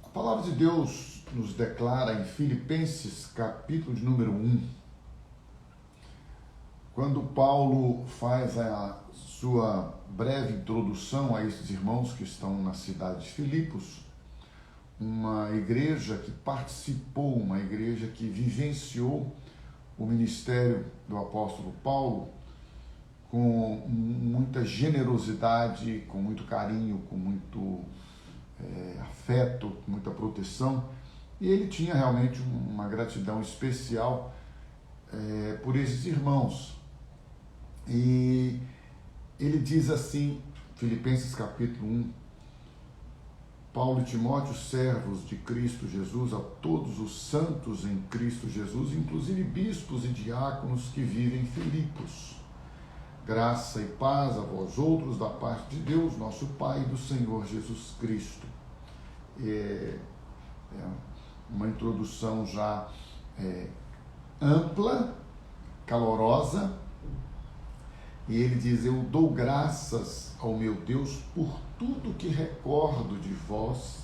A palavra de Deus nos declara em Filipenses, capítulo de número 1, quando Paulo faz a sua breve introdução a esses irmãos que estão na cidade de Filipos, uma igreja que participou, uma igreja que vivenciou o ministério do apóstolo Paulo com muita generosidade, com muito carinho, com muito afeto, com muita proteção, e ele tinha realmente uma gratidão especial por esses irmãos. E ele diz assim, Filipenses capítulo 1, Paulo e Timóteo, servos de Cristo Jesus, a todos os santos em Cristo Jesus, inclusive bispos e diáconos que vivem em Filipos. Graça e paz a vós outros da parte de Deus, nosso Pai, e do Senhor Jesus Cristo. É uma introdução já ampla, calorosa, e ele diz: eu dou graças ao meu Deus por tudo que recordo de vós,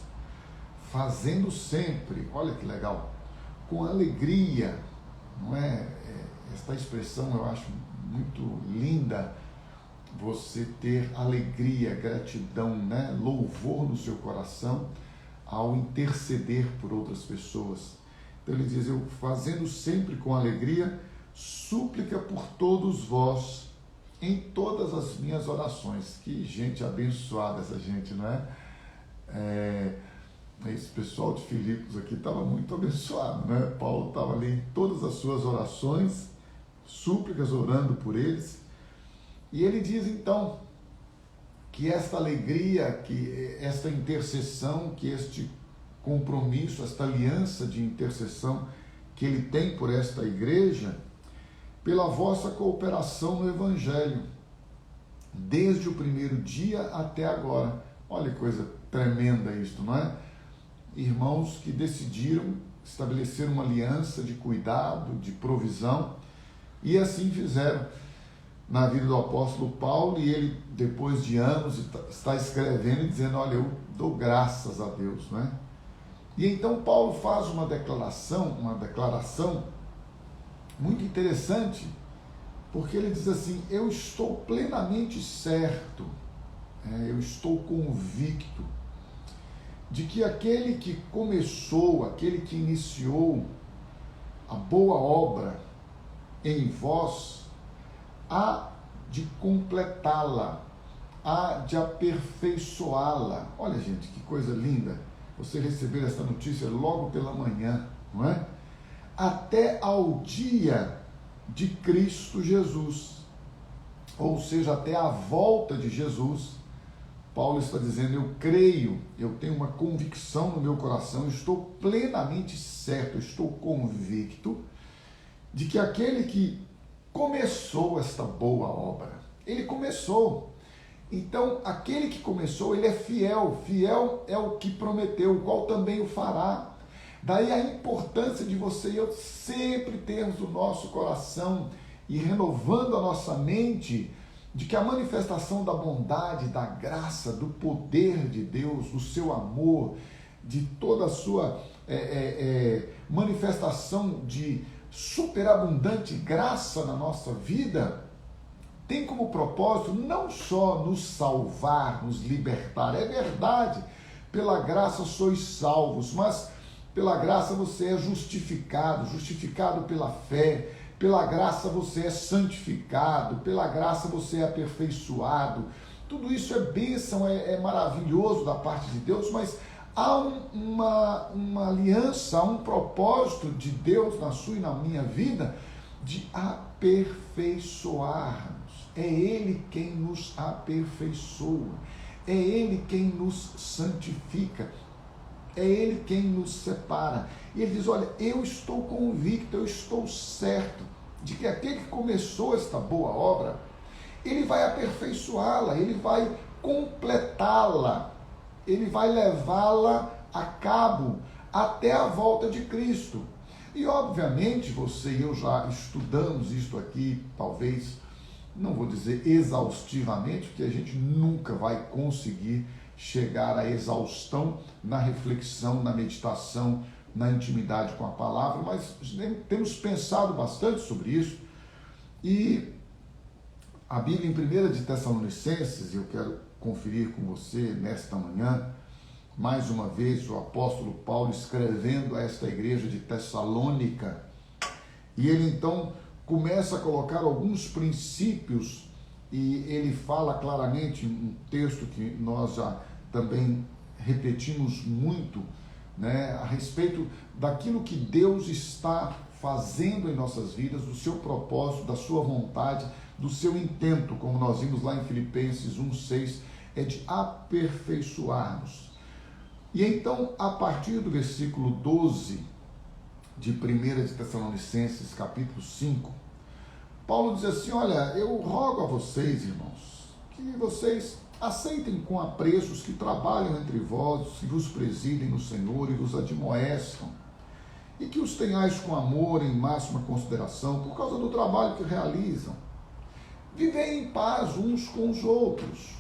fazendo sempre, olha que legal, com alegria, não é? Esta expressão eu acho muito linda, você ter alegria, gratidão, né? Louvor no seu coração ao interceder por outras pessoas. Então ele diz: eu fazendo sempre com alegria, súplica por todos vós, em todas as minhas orações. Que gente abençoada essa gente, não é? Esse pessoal de Filipos aqui estava muito abençoado, né? Paulo estava ali em todas as suas orações, súplicas, orando por eles. E ele diz então que esta alegria, que esta intercessão, que este compromisso, esta aliança de intercessão que ele tem por esta igreja, pela vossa cooperação no Evangelho, desde o primeiro dia até agora. Olha que coisa tremenda isto, não é? Irmãos que decidiram estabelecer uma aliança de cuidado, de provisão, e assim fizeram na vida do apóstolo Paulo, e ele, depois de anos, está escrevendo e dizendo: olha, eu dou graças a Deus, não é? E então Paulo faz uma declaração muito interessante, porque ele diz assim: eu estou plenamente certo, eu estou convicto de que aquele que começou, aquele que iniciou a boa obra em vós, há de completá-la, há de aperfeiçoá-la. Olha, gente, que coisa linda você receber essa notícia logo pela manhã, não é? Até ao dia de Cristo Jesus, ou seja, até a volta de Jesus. Paulo está dizendo: eu creio, eu tenho uma convicção no meu coração, estou plenamente certo, estou convicto de que aquele que começou esta boa obra, ele começou. Então, aquele que começou, ele é fiel, fiel é o que prometeu, o qual também o fará. Daí a importância de você e eu sempre termos o nosso coração e renovando a nossa mente de que a manifestação da bondade, da graça, do poder de Deus, do seu amor, de toda a sua manifestação de superabundante graça na nossa vida, tem como propósito não só nos salvar, nos libertar. É verdade, pela graça sois salvos, mas pela graça você é justificado, justificado pela fé. Pela graça você é santificado, pela graça você é aperfeiçoado. Tudo isso é bênção, é maravilhoso da parte de Deus, mas há uma aliança, há um propósito de Deus na sua e na minha vida de aperfeiçoar-nos. É Ele quem nos aperfeiçoa, é Ele quem nos santifica, é Ele quem nos separa. E ele diz: olha, eu estou convicto, eu estou certo de que aquele que começou esta boa obra, ele vai aperfeiçoá-la, ele vai completá-la, ele vai levá-la a cabo até a volta de Cristo. E obviamente você e eu já estudamos isto aqui, talvez, não vou dizer exaustivamente, porque a gente nunca vai conseguir chegar à exaustão na reflexão, na meditação, na intimidade com a palavra, mas temos pensado bastante sobre isso. E a Bíblia em 1 de Tessalonicenses, eu quero conferir com você nesta manhã, mais uma vez o apóstolo Paulo escrevendo a esta igreja de Tessalônica, e ele então começa a colocar alguns princípios, e ele fala claramente, um texto que nós já também repetimos muito, né, a respeito daquilo que Deus está fazendo em nossas vidas, do seu propósito, da sua vontade, do seu intento, como nós vimos lá em Filipenses 1,6, é de aperfeiçoar-nos. E então, a partir do versículo 12 de 1 de Tessalonicenses, capítulo 5, Paulo diz assim: olha, eu rogo a vocês, irmãos, que vocês aceitem com apreço os que trabalham entre vós, que vos presidem no Senhor e vos admoestam, e que os tenhais com amor em máxima consideração, por causa do trabalho que realizam. Vivei em paz uns com os outros.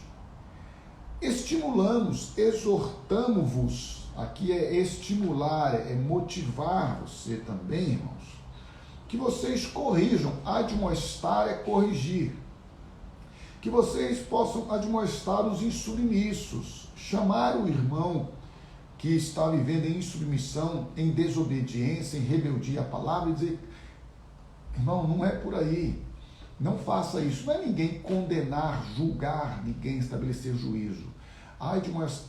Estimulamos, exortamo-vos, aqui é estimular, é motivar você também, irmãos, que vocês corrijam, admoestar é corrigir, que vocês possam admoestar os insubmissos, chamar o irmão que está vivendo em insubmissão, em desobediência, em rebeldia à palavra, e dizer: irmão, não é por aí, não faça isso. Não é ninguém condenar, julgar, ninguém estabelecer juízo. A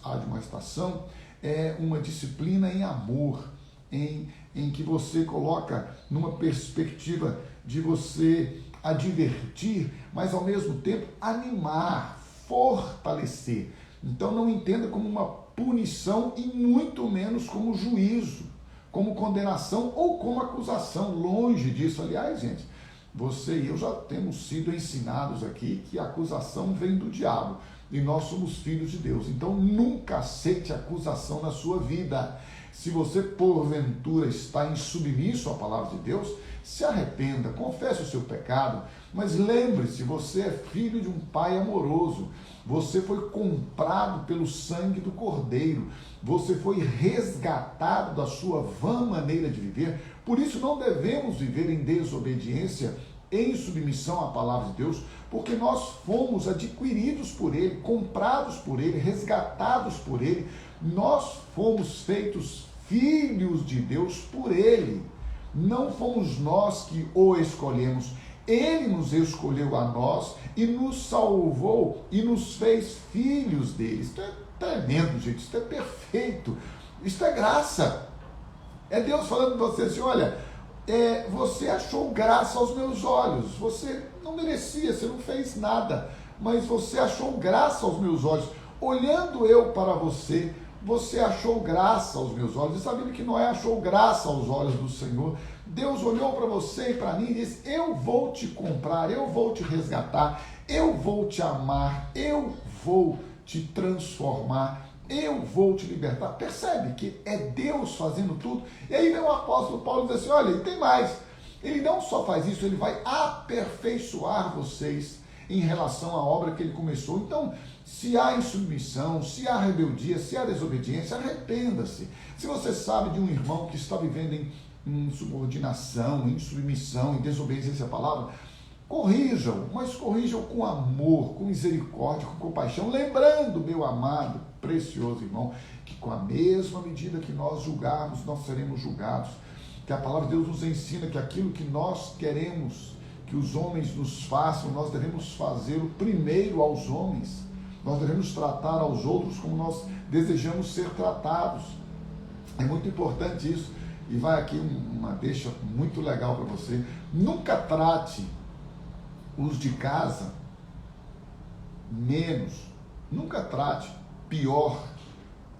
admoestação é uma disciplina em amor, em que você coloca numa perspectiva de você advertir, mas ao mesmo tempo animar, fortalecer. Então não entenda como uma punição e muito menos como juízo, como condenação ou como acusação. Longe disso. Aliás, gente, você e eu já temos sido ensinados aqui que a acusação vem do diabo e nós somos filhos de Deus. Então nunca aceite acusação na sua vida. Se você porventura está insubmisso à palavra de Deus, se arrependa, confesse o seu pecado, mas lembre-se, você é filho de um pai amoroso, você foi comprado pelo sangue do Cordeiro, você foi resgatado da sua vã maneira de viver. Por isso não devemos viver em desobediência, em submissão à palavra de Deus, porque nós fomos adquiridos por Ele, comprados por Ele, resgatados por Ele, nós fomos feitos filhos de Deus por Ele. Não fomos nós que o escolhemos, Ele nos escolheu a nós e nos salvou e nos fez filhos dele. Isso é tremendo, gente, isso é perfeito, isso é graça. É Deus falando para você assim: olha, você achou graça aos meus olhos, você não merecia, você não fez nada, mas você achou graça aos meus olhos. Olhando eu para você, você achou graça aos meus olhos. E sabendo que Noé achou graça aos olhos do Senhor, Deus olhou para você e para mim e disse: eu vou te comprar, eu vou te resgatar, eu vou te amar, eu vou te transformar, eu vou te libertar. Percebe que é Deus fazendo tudo? E aí vem o apóstolo Paulo e diz assim: olha, e tem mais. Ele não só faz isso, ele vai aperfeiçoar vocês em relação à obra que ele começou. Então, se há insubmissão, se há rebeldia, se há desobediência, arrependa-se. Se você sabe de um irmão que está vivendo em insubordinação, em submissão, em desobediência à palavra, corrijam, mas corrijam com amor, com misericórdia, com compaixão, lembrando, meu amado, precioso irmão, que com a mesma medida que nós julgarmos, nós seremos julgados. Que a palavra de Deus nos ensina que aquilo que nós queremos que os homens nos façam, nós devemos fazê-lo primeiro aos homens. Nós devemos tratar aos outros como nós desejamos ser tratados. É muito importante isso. E vai aqui uma deixa muito legal para você. Nunca trate os de casa menos, nunca trate pior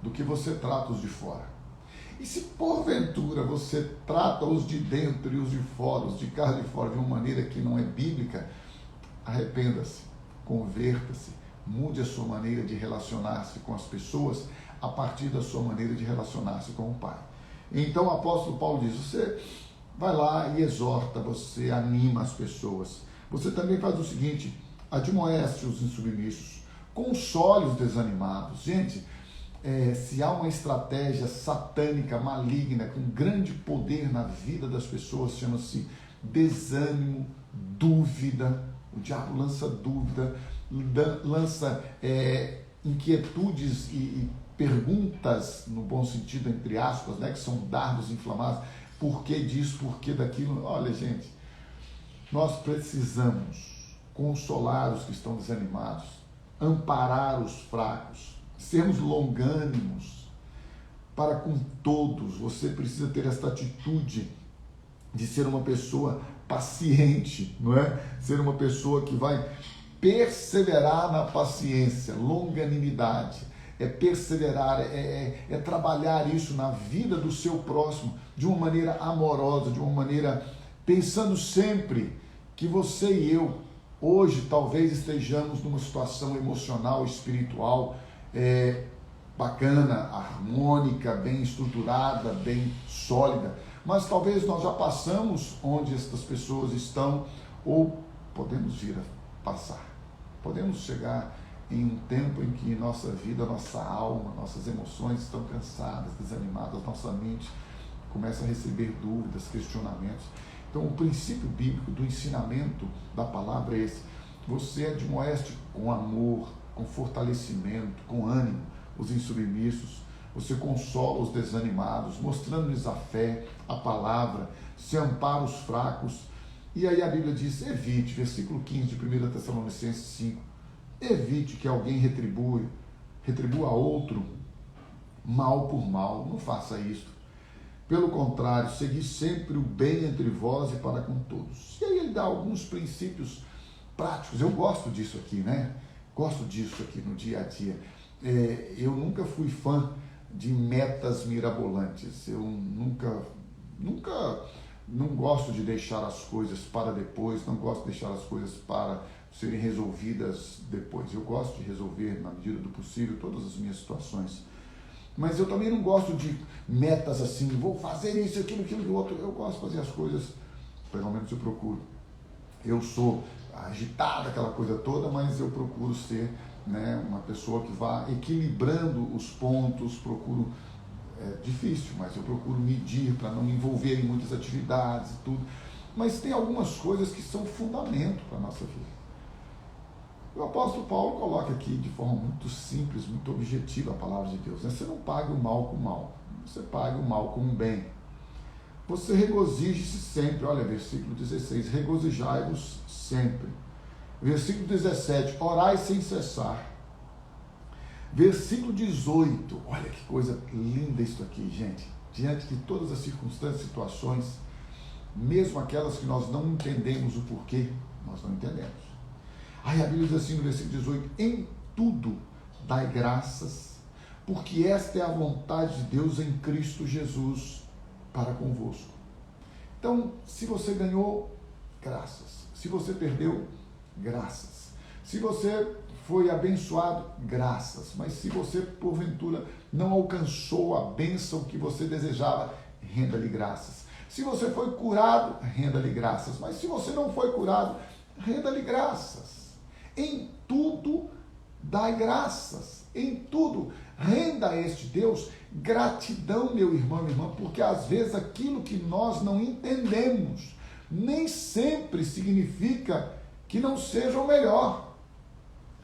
do que você trata os de fora. E se porventura você trata os de dentro e os de fora, os de casa de fora, de uma maneira que não é bíblica, arrependa-se, converta-se, mude a sua maneira de relacionar-se com as pessoas a partir da sua maneira de relacionar-se com o Pai. Então o apóstolo Paulo diz: você vai lá e exorta, você anima as pessoas. Você também faz o seguinte: admoeste os insubmissos, console os desanimados. Gente, se há uma estratégia satânica, maligna, com grande poder na vida das pessoas, chama-se desânimo, dúvida. O diabo lança dúvida, lança inquietudes e perguntas, no bom sentido, entre aspas, né, que são dardos inflamados. Por que disso, por que daquilo? Olha, gente, nós precisamos consolar os que estão desanimados, amparar os fracos, sermos longânimos para com todos. Você precisa ter esta atitude de ser uma pessoa paciente, não é? Ser uma pessoa que vai perseverar na paciência, longanimidade. É perseverar, é trabalhar isso na vida do seu próximo de uma maneira amorosa, de uma maneira pensando sempre que você e eu, hoje, talvez estejamos numa situação emocional, espiritual, bacana, harmônica, bem estruturada, bem sólida, mas talvez nós já passamos onde estas pessoas estão, ou podemos vir a passar. Podemos chegar em um tempo em que nossa vida, nossa alma, nossas emoções estão cansadas, desanimadas, nossa mente começa a receber dúvidas, questionamentos. Então, o princípio bíblico do ensinamento da palavra é esse: você admoeste com amor, com fortalecimento, com ânimo os insubmissos, você consola os desanimados, mostrando-lhes a fé, a palavra, se ampara os fracos. E aí a Bíblia diz: evite, versículo 15 de 1 Tessalonicenses 5, evite que alguém retribua a outro mal por mal. Não faça isso. Pelo contrário, segui sempre o bem entre vós e para com todos. E aí ele dá alguns princípios práticos. Eu gosto disso aqui, né? Gosto disso aqui no dia a dia. Eu nunca fui fã de metas mirabolantes. Eu não gosto de deixar as coisas para depois, não gosto de deixar as coisas para serem resolvidas depois. Eu gosto de resolver, na medida do possível, todas as minhas situações. Mas eu também não gosto de metas assim, vou fazer isso, aquilo, outro. Eu gosto de fazer as coisas, pelo menos eu procuro. Eu sou agitado, aquela coisa toda, mas eu procuro ser, né, uma pessoa que vá equilibrando os pontos, procuro, difícil, mas eu procuro medir para não me envolver em muitas atividades e tudo. Mas tem algumas coisas que são fundamento para a nossa vida. O apóstolo Paulo coloca aqui de forma muito simples, muito objetiva a palavra de Deus, né? Você não paga o mal com o mal, você paga o mal com o bem. Você regozije-se sempre, olha, versículo 16, regozijai-vos sempre. Versículo 17, orai sem cessar. Versículo 18, olha que coisa linda isso aqui, gente. Diante de todas as circunstâncias, situações, mesmo aquelas que nós não entendemos o porquê, nós não entendemos. Aí a Bíblia diz assim no versículo 18, em tudo dai graças, porque esta é a vontade de Deus em Cristo Jesus para convosco. Então, se você ganhou, graças. Se você perdeu, graças. Se você foi abençoado, graças. Mas se você, porventura, não alcançou a bênção que você desejava, renda-lhe graças. Se você foi curado, renda-lhe graças. Mas se você não foi curado, renda-lhe graças. Em tudo, dai graças. Em tudo, renda a este Deus gratidão, meu irmão, minha irmã, porque às vezes aquilo que nós não entendemos nem sempre significa que não seja o melhor.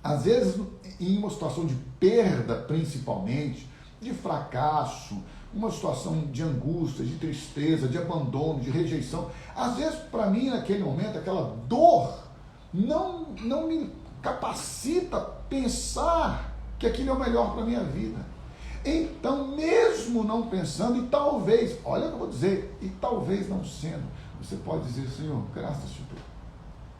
Às vezes, em uma situação de perda, principalmente, de fracasso, uma situação de angústia, de tristeza, de abandono, de rejeição, às vezes, para mim, naquele momento, aquela dor não me capacita a pensar que aquilo é o melhor para a minha vida. Então, mesmo não pensando, e talvez, olha o que eu vou dizer, e talvez não sendo, você pode dizer: Senhor, graças te dou.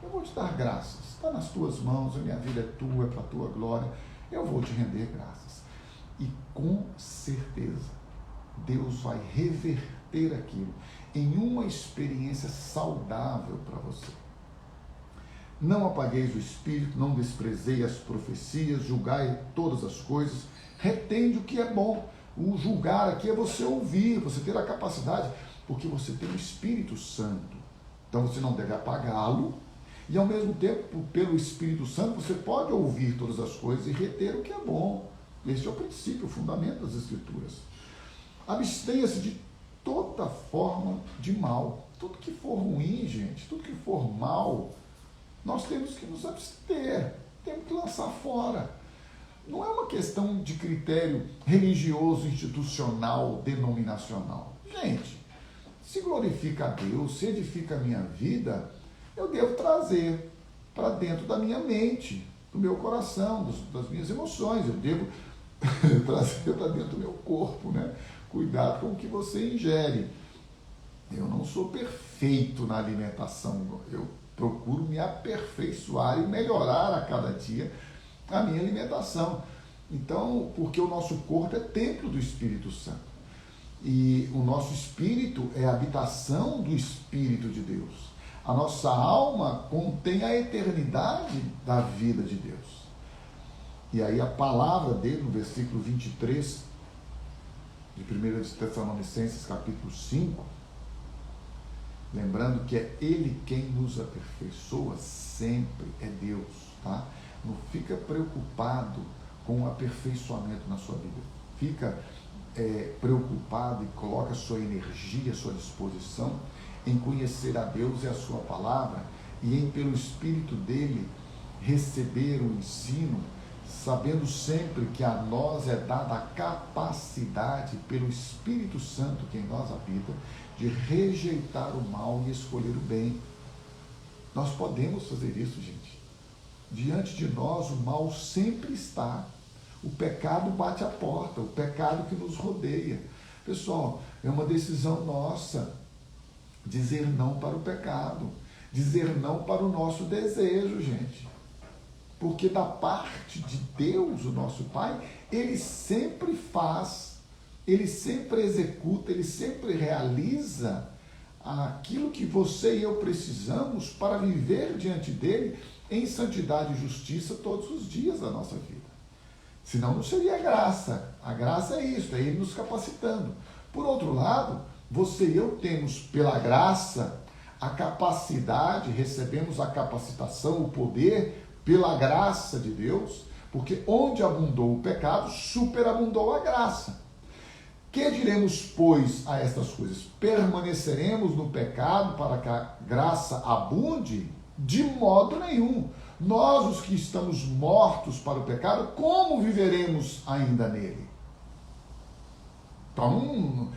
Eu vou te dar graças. Está nas tuas mãos, a minha vida é tua, é para a tua glória. Eu vou te render graças. E com certeza, Deus vai reverter aquilo em uma experiência saudável para você. Não apagueis o espírito, não desprezei as profecias, julgai todas as coisas, retende o que é bom. O julgar aqui é você ouvir, você ter a capacidade, porque você tem o Espírito Santo. Então você não deve apagá-lo, E ao mesmo tempo, pelo Espírito Santo, você pode ouvir todas as coisas e reter o que é bom. Este é o princípio, o fundamento das Escrituras. Abstenha-se de toda forma de mal. Tudo que for ruim, gente, tudo que for mal, nós temos que nos abster, temos que lançar fora. Não é uma questão de critério religioso, institucional, denominacional. Gente, se glorifica a Deus, se edifica a minha vida, eu devo trazer para dentro da minha mente, do meu coração, das minhas emoções, eu devo trazer para dentro do meu corpo, né? Cuidado com o que você ingere. Eu não sou perfeito na alimentação, eu procuro me aperfeiçoar e melhorar a cada dia a minha alimentação. Então, porque o nosso corpo é templo do Espírito Santo. E o nosso espírito é a habitação do Espírito de Deus. A nossa alma contém a eternidade da vida de Deus. E aí a palavra dele, no versículo 23 de 1 Tessalonicenses, capítulo 5, lembrando que é Ele quem nos aperfeiçoa sempre, é Deus, tá? Não fica preocupado com o aperfeiçoamento na sua vida. Fica preocupado e coloca sua energia, sua disposição em conhecer a Deus e a sua palavra e em, pelo Espírito dele, receber o ensino, sabendo sempre que a nós é dada a capacidade, pelo Espírito Santo que em nós habita, de rejeitar o mal e escolher o bem. Nós podemos fazer isso, gente. Diante de nós o mal sempre está. O pecado bate a porta, o pecado que nos rodeia. Pessoal, é uma decisão nossa dizer não para o pecado, dizer não para o nosso desejo, gente. Porque da parte de Deus, o nosso Pai, Ele sempre faz, Ele sempre executa, Ele sempre realiza aquilo que você e eu precisamos para viver diante dEle em santidade e justiça todos os dias da nossa vida. Senão não seria graça. A graça é isso, é Ele nos capacitando. Por outro lado, você e eu temos pela graça a capacidade, recebemos a capacitação, o poder, pela graça de Deus, porque onde abundou o pecado, superabundou a graça. Que diremos, pois, a estas coisas? Permaneceremos no pecado para que a graça abunde? De modo nenhum. Nós, os que estamos mortos para o pecado, como viveremos ainda nele? Então,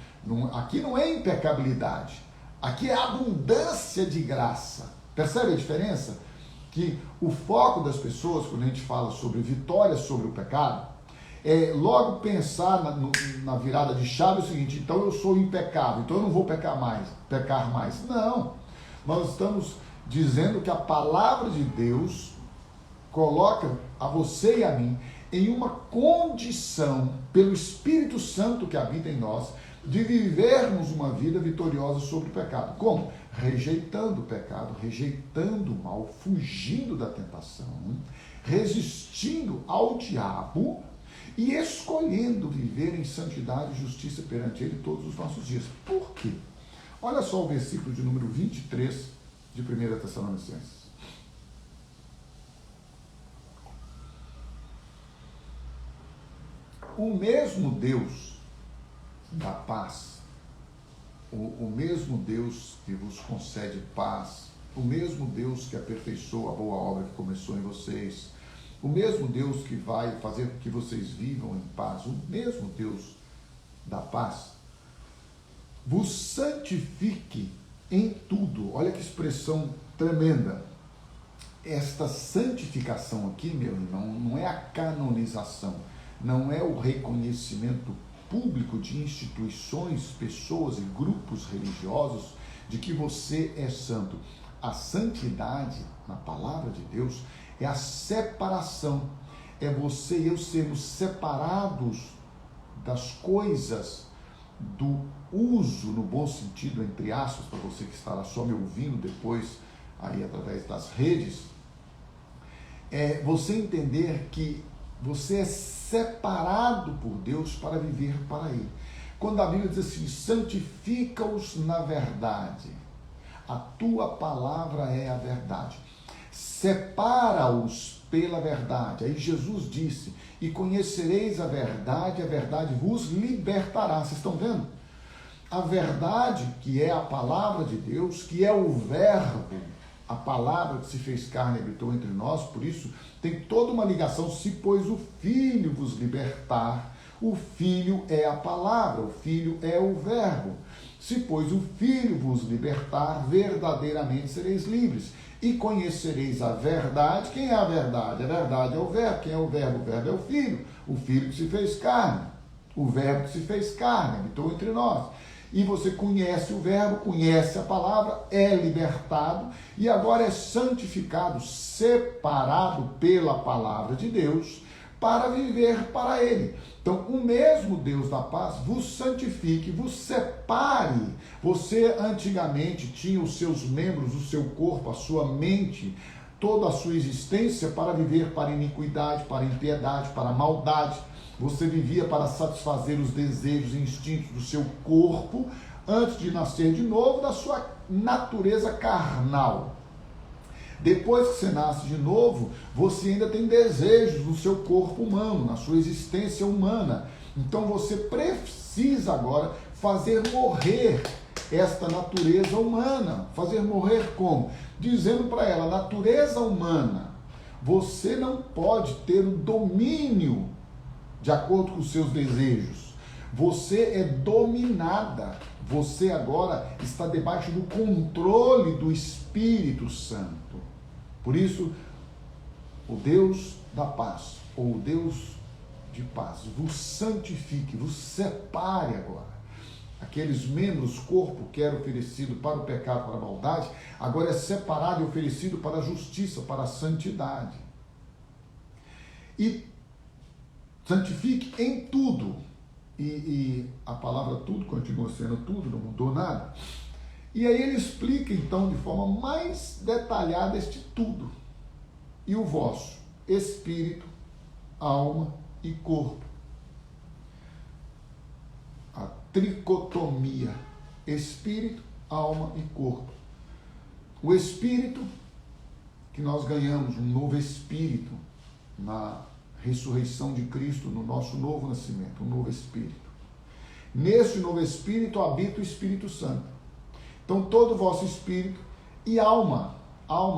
aqui não é impecabilidade, aqui é abundância de graça. Percebe a diferença? Que o foco das pessoas, quando a gente fala sobre vitória sobre o pecado, é logo pensar na virada de chave o seguinte: então eu sou impecável, então eu não vou pecar mais. Não, nós estamos dizendo que a palavra de Deus coloca a você e a mim em uma condição, pelo Espírito Santo que habita em nós, de vivermos uma vida vitoriosa sobre o pecado. Como? Rejeitando o pecado, rejeitando o mal, fugindo da tentação, resistindo ao diabo e escolhendo viver em santidade e justiça perante Ele todos os nossos dias. Por quê? Olha só o versículo de número 23 de 1 Tessalonicenses. O mesmo Deus da paz, o mesmo Deus que vos concede paz, o mesmo Deus que aperfeiçoa a boa obra que começou em vocês, o mesmo Deus que vai fazer com que vocês vivam em paz, o mesmo Deus da paz, vos santifique em tudo. Olha que expressão tremenda. Esta santificação aqui, meu irmão, não é a canonização, não é o reconhecimento público de instituições, pessoas e grupos religiosos de que você é santo. A santidade, na palavra de Deus, é a separação. É você e eu sermos separados das coisas, do uso, no bom sentido, entre aspas, para você que estará só me ouvindo depois, aí através das redes, é você entender que você é separado por Deus para viver para Ele. Quando a Bíblia diz assim, santifica-os na verdade, a tua palavra é a verdade. separa-os pela verdade. Aí Jesus disse, e conhecereis a verdade vos libertará. Vocês estão vendo? A verdade, que é a palavra de Deus, que é o verbo, a palavra que se fez carne e habitou entre nós, por isso tem toda uma ligação. Se pois o Filho vos libertar, o Filho é a palavra, o Filho é o verbo. Se pois o Filho vos libertar, verdadeiramente sereis livres. E conhecereis a verdade. Quem é a verdade? A verdade é o verbo. Quem é o verbo? O verbo é o Filho que se fez carne, o verbo que se fez carne, habitou entre nós. E você conhece o verbo, conhece a palavra, é libertado e agora é santificado, separado pela palavra de Deus para viver para Ele. Então, o mesmo Deus da paz vos santifique, vos separe. Você antigamente tinha os seus membros, o seu corpo, a sua mente, toda a sua existência para viver para iniquidade, para impiedade, para maldade. Você vivia para satisfazer os desejos e instintos do seu corpo antes de nascer de novo, da sua natureza carnal. Depois que você nasce de novo, você ainda tem desejos no seu corpo humano, na sua existência humana. Então você precisa agora fazer morrer esta natureza humana. Fazer morrer como? Dizendo para ela, natureza humana, você não pode ter o domínio de acordo com os seus desejos. Você é dominada. Você agora está debaixo do controle do Espírito Santo. Por isso, o Deus da paz, ou o Deus de paz, vos santifique, vos separe agora. Aqueles membros, corpo que era oferecido para o pecado, para a maldade, agora é separado e oferecido para a justiça, para a santidade. E santifique em tudo. E a palavra tudo continua sendo tudo, não mudou nada. E aí ele explica então de forma mais detalhada este tudo. E o vosso espírito, alma e corpo. A tricotomia, espírito, alma e corpo. O espírito, que nós ganhamos um novo espírito na ressurreição de Cristo, no nosso novo nascimento, um novo espírito. Neste novo espírito habita o Espírito Santo. Então todo o vosso espírito e alma,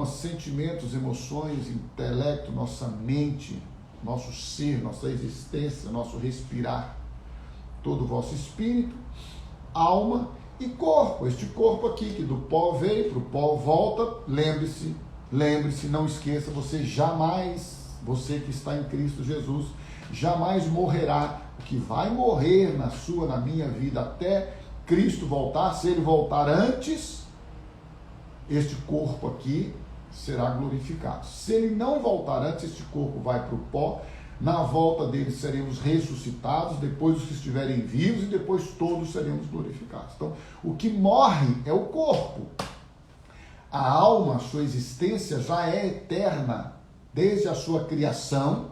sentimentos, emoções, intelecto, nossa mente, nosso ser, nossa existência, nosso respirar, todo o vosso espírito, alma e corpo. Este corpo aqui, que do pó veio, para o pó volta. Lembre-se, não esqueça, você que está em Cristo Jesus, jamais morrerá. O que vai morrer na sua, na minha vida, até Cristo voltar, se Ele voltar antes, este corpo aqui será glorificado. Se Ele não voltar antes, este corpo vai para o pó. Na volta dele seremos ressuscitados, depois os que estiverem vivos, e depois todos seremos glorificados. Então, o que morre é o corpo. A alma, a sua existência já é eterna desde a sua criação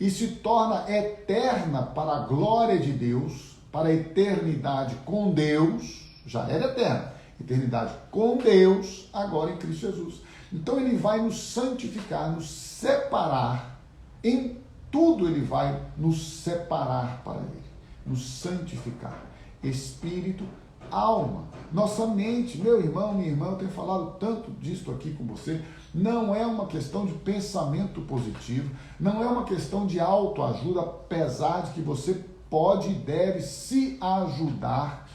e se torna eterna para a glória de Deus, para a eternidade com Deus. Já era eterna, eternidade com Deus, agora em Cristo Jesus. Então ele vai nos santificar, nos separar. Em tudo ele vai nos separar para ele, nos santificar. Espírito, alma, nossa mente. Meu irmão, minha irmã, eu tenho falado tanto disso aqui com você. Não é uma questão de pensamento positivo, não é uma questão de autoajuda, apesar de que você pode e deve se ajudar.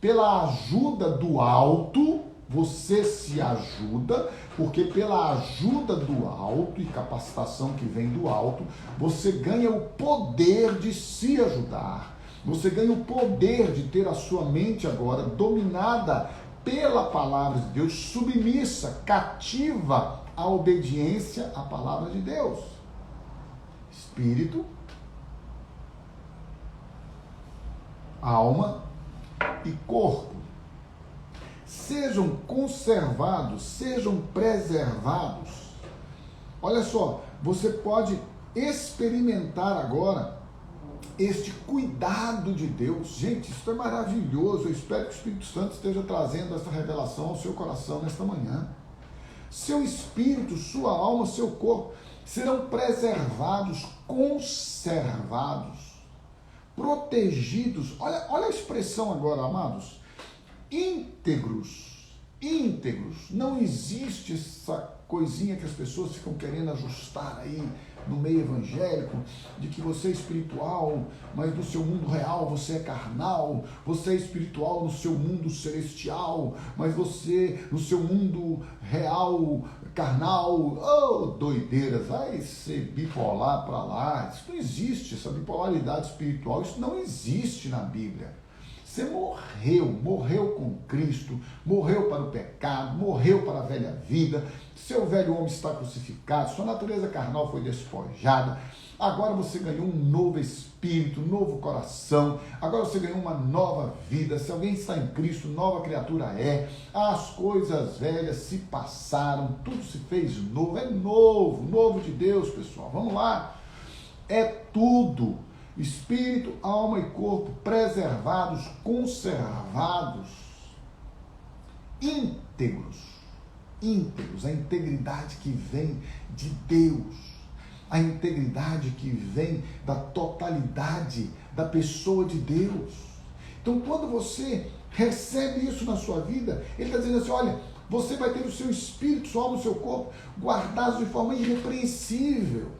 Pela ajuda do alto, você se ajuda, porque pela ajuda do alto e capacitação que vem do alto, você ganha o poder de se ajudar. Você ganha o poder de ter a sua mente agora dominada pela palavra de Deus, submissa, cativa à obediência à palavra de Deus. Espírito, alma e corpo. Sejam conservados, sejam preservados. Olha só, você pode experimentar agora este cuidado de Deus. Gente, isso é maravilhoso. Eu espero que o Espírito Santo esteja trazendo essa revelação ao seu coração nesta manhã. seu espírito, sua alma, seu corpo serão preservados, conservados, protegidos. Olha a expressão agora, amados. Íntegros. Íntegros. Não existe essa coisinha que as pessoas ficam querendo ajustar aí no meio evangélico, de que você é espiritual, mas no seu mundo real você é carnal, você é espiritual no seu mundo celestial, mas você no seu mundo real, carnal, doideiras, vai ser bipolar para lá. Isso não existe, essa bipolaridade espiritual, isso não existe na Bíblia. Você morreu com Cristo, morreu para o pecado, morreu para a velha vida, seu velho homem está crucificado, sua natureza carnal foi despojada, agora você ganhou um novo espírito, um novo coração, agora você ganhou uma nova vida. Se alguém está em Cristo, nova criatura é, as coisas velhas se passaram, tudo se fez novo, é novo de Deus, pessoal, vamos lá, é tudo. Espírito, alma e corpo preservados, conservados, íntegros, a integridade que vem de Deus, a integridade que vem da totalidade da pessoa de Deus. Então, quando você recebe isso na sua vida, ele está dizendo assim, olha, você vai ter o seu espírito, sua alma e o seu corpo guardados de forma irrepreensível.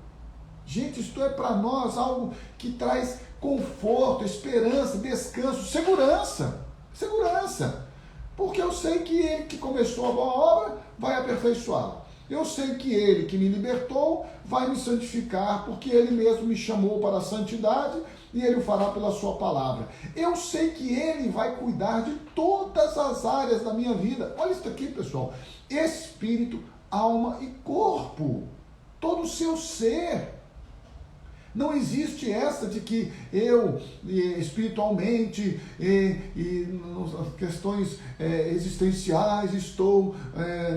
Gente, isto é para nós algo que traz conforto, esperança, descanso, segurança. Porque eu sei que ele que começou a boa obra vai aperfeiçoá-la. Eu sei que ele que me libertou vai me santificar, porque ele mesmo me chamou para a santidade e ele o fará pela sua palavra. Eu sei que ele vai cuidar de todas as áreas da minha vida. Olha isso aqui, pessoal. Espírito, alma e corpo. Todo o seu ser. Não existe essa de que eu, espiritualmente, nas questões existenciais, estou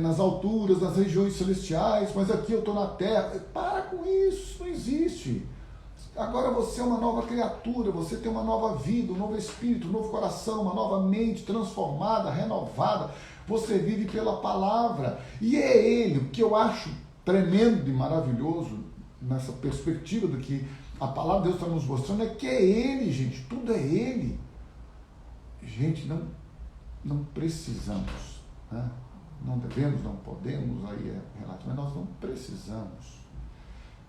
nas alturas, nas regiões celestiais, mas aqui eu estou na terra. Para com isso, não existe. Agora você é uma nova criatura, você tem uma nova vida, um novo espírito, um novo coração, uma nova mente transformada, renovada. Você vive pela palavra. E é ele, o que eu acho tremendo e maravilhoso, nessa perspectiva do que a palavra de Deus está nos mostrando, é que é Ele, gente, tudo é Ele. Gente, não precisamos, né? Não devemos, não podemos, aí é relativo, mas nós não precisamos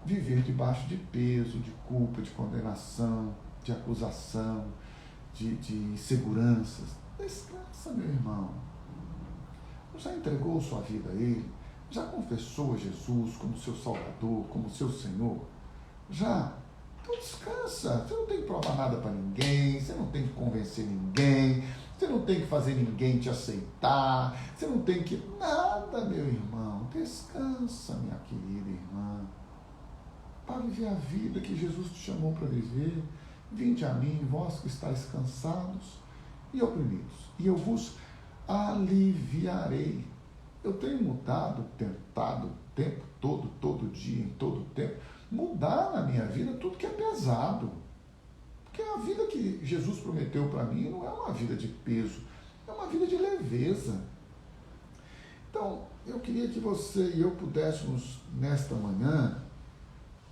viver debaixo de peso, de culpa, de condenação, de acusação, de inseguranças. Descansa, meu irmão. Já entregou sua vida a Ele? Já confessou a Jesus como seu Salvador, como seu Senhor? Já? Então descansa. Você não tem que provar nada para ninguém, você não tem que convencer ninguém, você não tem que fazer ninguém te aceitar, você não tem que... Nada, meu irmão. Descansa, minha querida irmã. Para viver a vida que Jesus te chamou para viver. Vinde a mim, vós que estáis cansados e oprimidos, e eu vos aliviarei. Eu tenho tentado o tempo todo dia, em todo tempo, mudar na minha vida tudo que é pesado. Porque a vida que Jesus prometeu para mim não é uma vida de peso, é uma vida de leveza. Então, eu queria que você e eu pudéssemos, nesta manhã,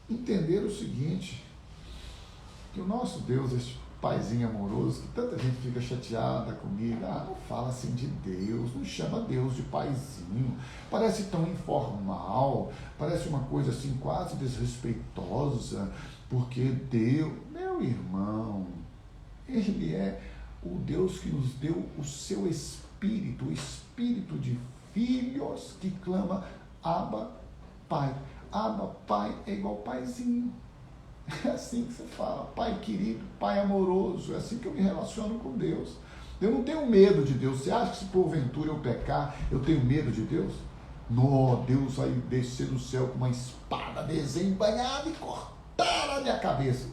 entender o seguinte, que o nosso Deus, este Paizinho amoroso, que tanta gente fica chateada comigo, não fala assim de Deus, não chama Deus de paizinho, parece tão informal, parece uma coisa assim quase desrespeitosa, porque Deus, meu irmão, Ele é o Deus que nos deu o seu Espírito, o Espírito de filhos que clama Abba, Pai. Abba, Pai é igual paizinho. É assim que você fala, Pai querido, Pai amoroso, é assim que eu me relaciono com Deus. Eu não tenho medo de Deus. Você acha que se porventura eu pecar, eu tenho medo de Deus? Não, Deus vai descer do céu com uma espada desembainhada e cortar a minha cabeça.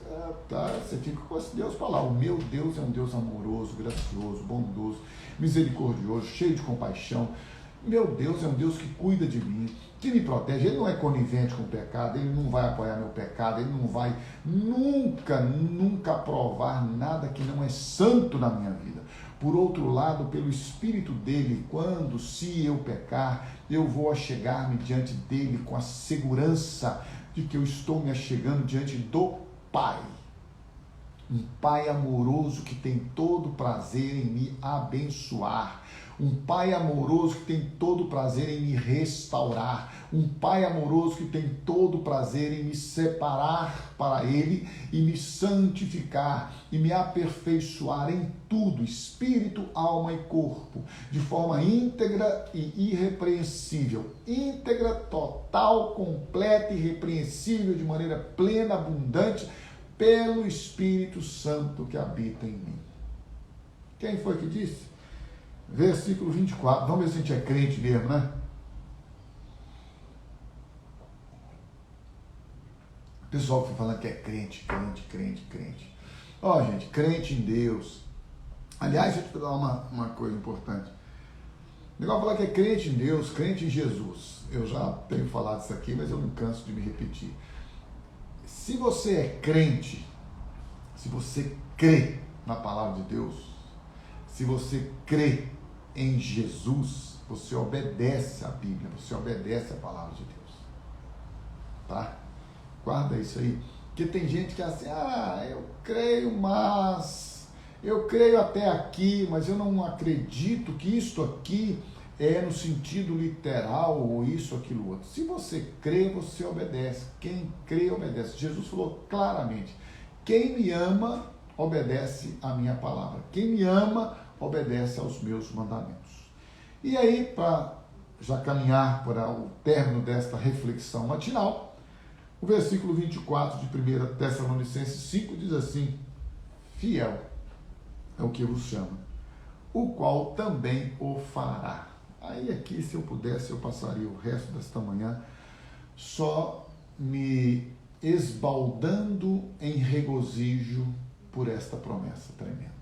Você fica com esse Deus para lá. O meu Deus é um Deus amoroso, gracioso, bondoso, misericordioso, cheio de compaixão. Meu Deus é um Deus que cuida de mim, que me protege. Ele não é conivente com o pecado, Ele não vai apoiar meu pecado, Ele não vai nunca aprovar nada que não é santo na minha vida. por outro lado, pelo Espírito dele, quando, se eu pecar, eu vou achegar-me diante dele com a segurança de que eu estou me achegando diante do Pai. Um Pai amoroso que tem todo prazer em me abençoar. Um Pai amoroso que tem todo prazer em me restaurar. Um Pai amoroso que tem todo prazer em me separar para Ele e me santificar e me aperfeiçoar em tudo, espírito, alma e corpo, de forma íntegra e irrepreensível. Íntegra, total, completa e irrepreensível, de maneira plena, abundante, pelo Espírito Santo que habita em mim. Quem foi que disse? Versículo 24. Vamos ver se a gente é crente mesmo, né? O pessoal que foi falando que é crente. Ó, gente, crente em Deus. Aliás, deixa eu te dar uma coisa importante. O negócio de falar que é crente em Deus, crente em Jesus. Eu já tenho falado isso aqui, mas eu não canso de me repetir. Se você é crente, se você crê na palavra de Deus, se você crê em Jesus, você obedece à Bíblia, você obedece à palavra de Deus. Tá? Guarda isso aí. Porque tem gente que é assim, eu creio, mas eu creio até aqui, mas eu não acredito que isto aqui é no sentido literal ou isso, aquilo, outro. Se você crê, você obedece. Quem crê, obedece. Jesus falou claramente, quem me ama, obedece à minha palavra. Quem me ama, obedece aos meus mandamentos. E aí, para já caminhar para o término desta reflexão matinal, o versículo 24 de 1 Tessalonicenses 5 diz assim, fiel é o que vos chama, o qual também o fará. Aí aqui, se eu pudesse, eu passaria o resto desta manhã só me esbaldando em regozijo por esta promessa tremenda.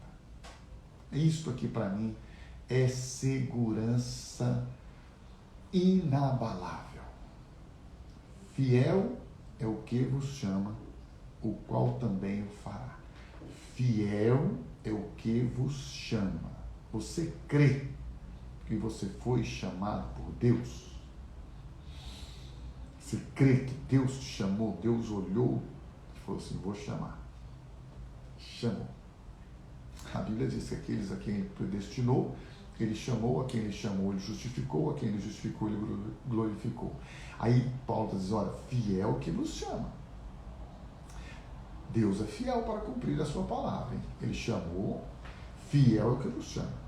Isto aqui para mim é segurança inabalável. Fiel é o que vos chama, o qual também o fará. Fiel é o que vos chama. Você crê que você foi chamado por Deus? Você crê que Deus te chamou? Deus olhou e falou assim, vou chamar. Chamou. A Bíblia diz que aqueles a quem ele predestinou, ele chamou, a quem ele chamou, ele justificou, a quem ele justificou, ele glorificou. Aí Paulo diz, olha, fiel que vos chama. Deus é fiel para cumprir a sua palavra. Hein? Ele chamou, fiel é o que vos chama.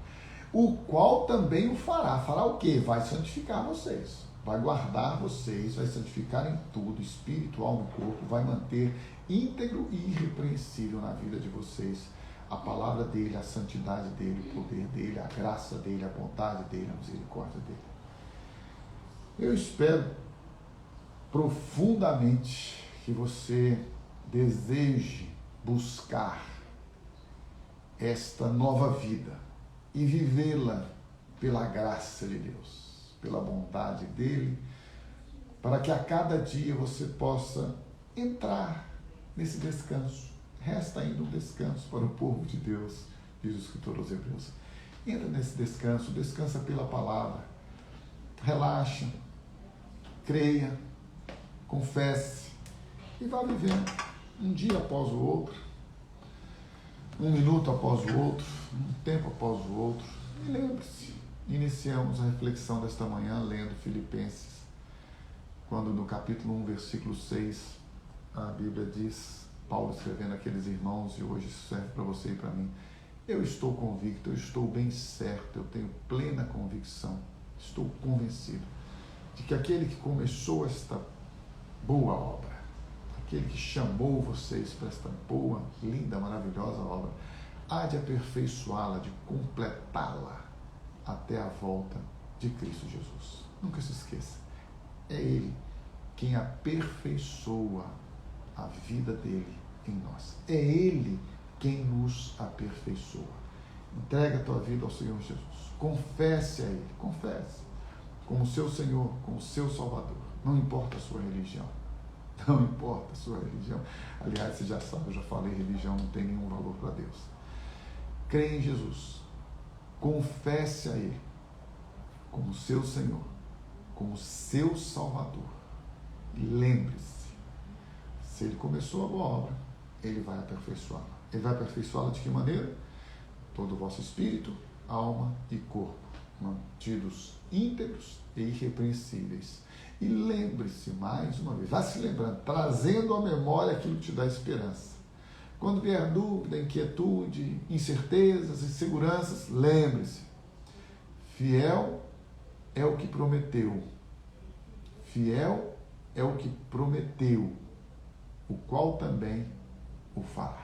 O qual também o fará. Fará o quê? Vai santificar vocês. Vai guardar vocês, vai santificar em tudo, espírito, alma e corpo, vai manter íntegro e irrepreensível na vida de vocês a palavra dele, a santidade dele, o poder dele, a graça dele, a bondade dele, a misericórdia dele. Eu espero profundamente que você deseje buscar esta nova vida e vivê-la pela graça de Deus, pela bondade dele, para que a cada dia você possa entrar nesse descanso. Resta ainda um descanso para o povo de Deus, diz o escritor aos Hebreus. Entra nesse descanso, descansa pela palavra, relaxa, creia, confesse e vá vivendo um dia após o outro, um minuto após o outro, um tempo após o outro. E lembre-se, iniciamos a reflexão desta manhã lendo Filipenses, quando no capítulo 1, versículo 6, a Bíblia diz, Paulo escrevendo àqueles irmãos, e hoje isso serve para você e para mim, eu estou convicto, eu estou bem certo, eu tenho plena convicção, estou convencido de que aquele que começou esta boa obra, aquele que chamou vocês para esta boa, linda, maravilhosa obra, há de aperfeiçoá-la, de completá-la até a volta de Cristo Jesus. Nunca se esqueça, é Ele quem aperfeiçoa a vida dele em nós. É Ele quem nos aperfeiçoa. Entrega a tua vida ao Senhor Jesus. Confesse a Ele, confesse como seu Senhor, como seu Salvador. Não importa a sua religião. Não importa a sua religião. Aliás, você já sabe, eu já falei, religião não tem nenhum valor para Deus. Crê em Jesus. Confesse a Ele como seu Senhor, como seu Salvador. E lembre-se, se Ele começou a boa obra, Ele vai aperfeiçoá-la. Ele vai aperfeiçoá-la de que maneira? Todo o vosso espírito, alma e corpo, mantidos íntegros e irrepreensíveis. E lembre-se, mais uma vez, vá se lembrando, trazendo à memória aquilo que te dá esperança. Quando vier dúvida, inquietude, incertezas, inseguranças, lembre-se, fiel é o que prometeu. Fiel é o que prometeu, o qual também o fará.